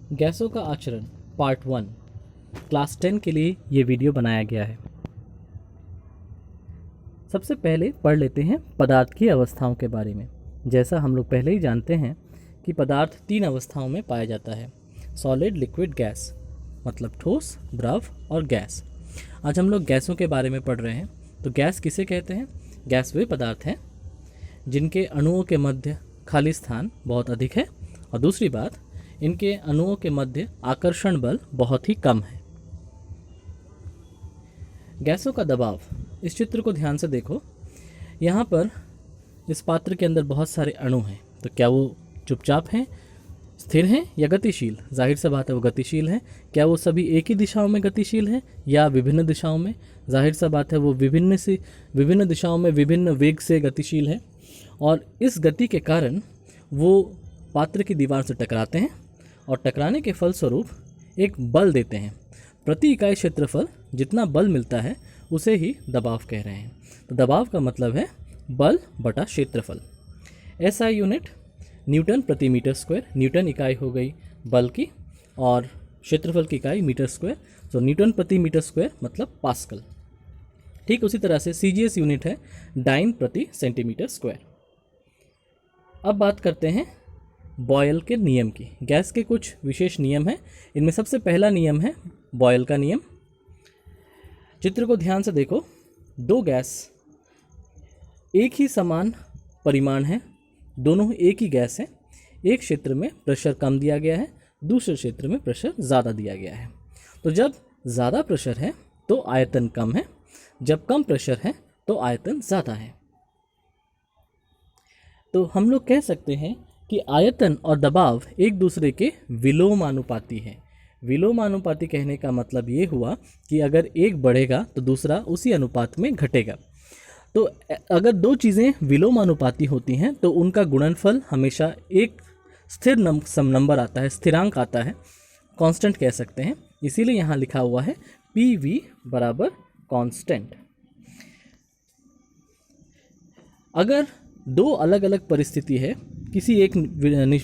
गैसों का आचरण पार्ट 1 क्लास 10 के लिए ये वीडियो बनाया गया है। सबसे पहले पढ़ लेते हैं पदार्थ की अवस्थाओं के बारे में। जैसा हम लोग पहले ही जानते हैं कि पदार्थ 3 अवस्थाओं में पाया जाता है, सॉलिड, लिक्विड, गैस, मतलब ठोस, द्रव और गैस। आज हम लोग गैसों के बारे में पढ़ रहे हैं। तो गैस किसे कहते हैं? गैस वे पदार्थ हैं जिनके अणुओं के मध्य खाली स्थान बहुत अधिक है, और दूसरी बात, इनके अणुओं के मध्य आकर्षण बल बहुत ही कम है। गैसों का दबाव, इस चित्र को ध्यान से देखो। यहाँ पर इस पात्र के अंदर बहुत सारे अणु हैं, तो क्या वो चुपचाप हैं, स्थिर हैं या गतिशील? जाहिर सी बात है वो गतिशील हैं। क्या वो सभी एक ही दिशाओं में गतिशील हैं या विभिन्न दिशाओं में? जाहिर सी बात है वो विभिन्न दिशाओं में विभिन्न वेग से गतिशील है, और इस गति के कारण वो पात्र की दीवार से टकराते हैं और टकराने के फलस्वरूप एक बल देते हैं। प्रति इकाई क्षेत्रफल जितना बल मिलता है उसे ही दबाव कह रहे हैं। तो दबाव का मतलब है बल बटा क्षेत्रफल। SI यूनिट न्यूटन प्रति मीटर स्क्वायर। न्यूटन इकाई हो गई बल की, और क्षेत्रफल की इकाई मीटर स्क्वायर, तो न्यूटन प्रति मीटर स्क्वायर मतलब पास्कल। ठीक उसी तरह से CGS यूनिट है डाइन प्रति सेंटीमीटर स्क्वायर। अब बात करते हैं बॉयल के नियम की। गैस के कुछ विशेष नियम हैं। इनमें सबसे पहला नियम है बॉयल का नियम। चित्र को ध्यान से देखो। दो गैस एक ही समान परिमाण है, दोनों एक ही गैस है। एक क्षेत्र में प्रेशर कम दिया गया है, दूसरे क्षेत्र में प्रेशर ज़्यादा दिया गया है। तो जब ज़्यादा प्रेशर है तो आयतन कम है, जब कम प्रेशर है तो आयतन ज़्यादा है। तो हम लोग कह सकते हैं कि आयतन और दबाव एक दूसरे के विलोमानुपाती है। विलोमानुपाती कहने का मतलब ये हुआ कि अगर एक बढ़ेगा तो दूसरा उसी अनुपात में घटेगा। तो अगर दो चीज़ें विलोमानुपाती होती हैं तो उनका गुणनफल हमेशा एक स्थिर नंबर आता है, स्थिरांक आता है, कांस्टेंट कह सकते हैं। इसीलिए यहाँ लिखा हुआ है PV बराबर कांस्टेंट। अगर दो अलग अलग परिस्थिति है किसी एक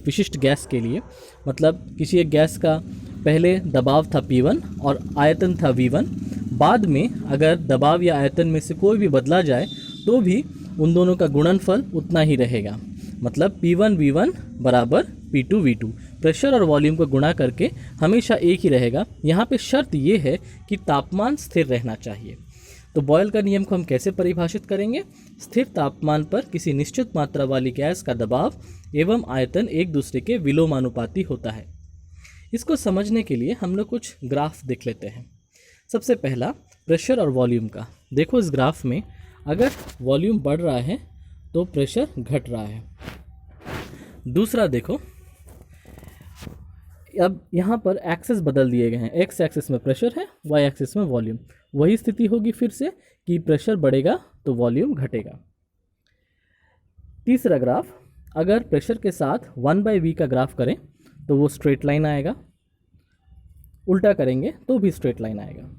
विशिष्ट गैस के लिए, मतलब किसी एक गैस का पहले दबाव था P1 और आयतन था V1, बाद में अगर दबाव या आयतन में से कोई भी बदला जाए तो भी उन दोनों का गुणनफल उतना ही रहेगा, मतलब P1 V1 बराबर P2 V2। प्रेशर और वॉल्यूम को गुणा करके हमेशा एक ही रहेगा। यहाँ पे शर्त ये है कि तापमान स्थिर रहना चाहिए। तो बॉयल का नियम को हम कैसे परिभाषित करेंगे? स्थिर तापमान पर किसी निश्चित मात्रा वाली गैस का दबाव एवं आयतन एक दूसरे के विलोमानुपाती होता है। इसको समझने के लिए हम लोग कुछ ग्राफ देख लेते हैं। सबसे पहला प्रेशर और वॉल्यूम का। देखो इस ग्राफ में अगर वॉल्यूम बढ़ रहा है तो प्रेशर घट रहा है। दूसरा देखो, अब यहाँ पर एक्सेस बदल दिए गए हैं। एक्स एक्सिस में प्रेशर है, वाई एक्सिस में वॉल्यूम। वही स्थिति होगी फिर से कि प्रेशर बढ़ेगा तो वॉल्यूम घटेगा। तीसरा ग्राफ, अगर प्रेशर के साथ 1/v का ग्राफ करें तो वो स्ट्रेट लाइन आएगा, उल्टा करेंगे तो भी स्ट्रेट लाइन आएगा।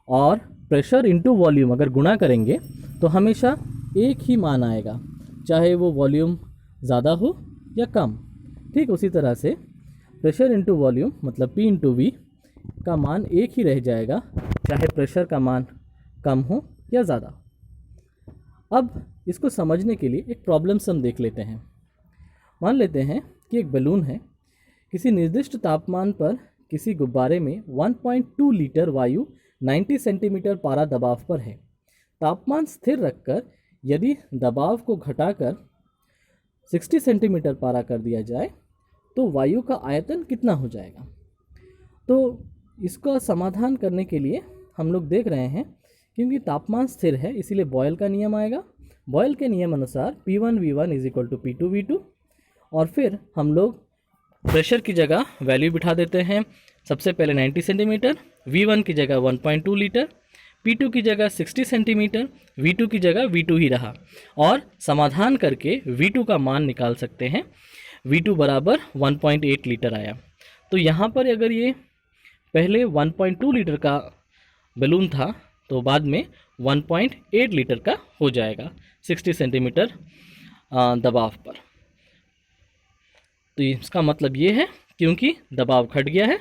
और प्रेशर इंटू वॉल्यूम अगर गुणा करेंगे तो हमेशा एक ही मान आएगा, चाहे वो वॉल्यूम ज़्यादा हो या कम। ठीक उसी तरह से प्रेशर इंटू वॉल्यूम मतलब P इंटू V का मान एक ही रह जाएगा, चाहे प्रेशर का मान कम हो या ज़्यादा। अब इसको समझने के लिए एक प्रॉब्लम सम देख लेते हैं। मान लेते हैं कि एक बलून है, किसी निर्दिष्ट तापमान पर किसी गुब्बारे में 1.2 लीटर वायु 90 सेंटीमीटर पारा दबाव पर है। तापमान स्थिर रखकर यदि दबाव को घटाकर 60 सेंटीमीटर पारा कर दिया जाए तो वायु का आयतन कितना हो जाएगा? तो इसका समाधान करने के लिए हम लोग देख रहे हैं, क्योंकि तापमान स्थिर है इसीलिए बॉयल का नियम आएगा। बॉयल के नियम अनुसार P1 V1 is equal to P2 V2, और फिर हम लोग प्रेशर की जगह वैल्यू बिठा देते हैं। सबसे पहले 90 सेंटीमीटर, V1 की जगह 1.2 लीटर, P2 की जगह 60 सेंटीमीटर, V2 की जगह V2 ही रहा, और समाधान करके V2 का मान निकाल सकते हैं। V2 बराबर 1.8 लीटर आया। तो यहाँ पर अगर ये पहले 1.2 लीटर का बैलून था तो बाद में 1.8 लीटर का हो जाएगा 60 सेंटीमीटर दबाव पर। तो इसका मतलब ये है क्योंकि दबाव घट गया है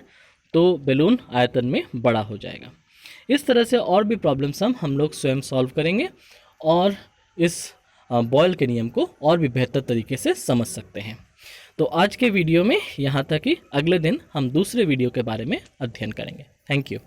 तो बैलून आयतन में बड़ा हो जाएगा। इस तरह से और भी प्रॉब्लम्स हम लोग स्वयं सॉल्व करेंगे और इस बॉयल के नियम को और भी बेहतर तरीके से समझ सकते हैं। तो आज के वीडियो में यहाँ तक ही, अगले दिन हम दूसरे वीडियो के बारे में अध्ययन करेंगे। Thank you.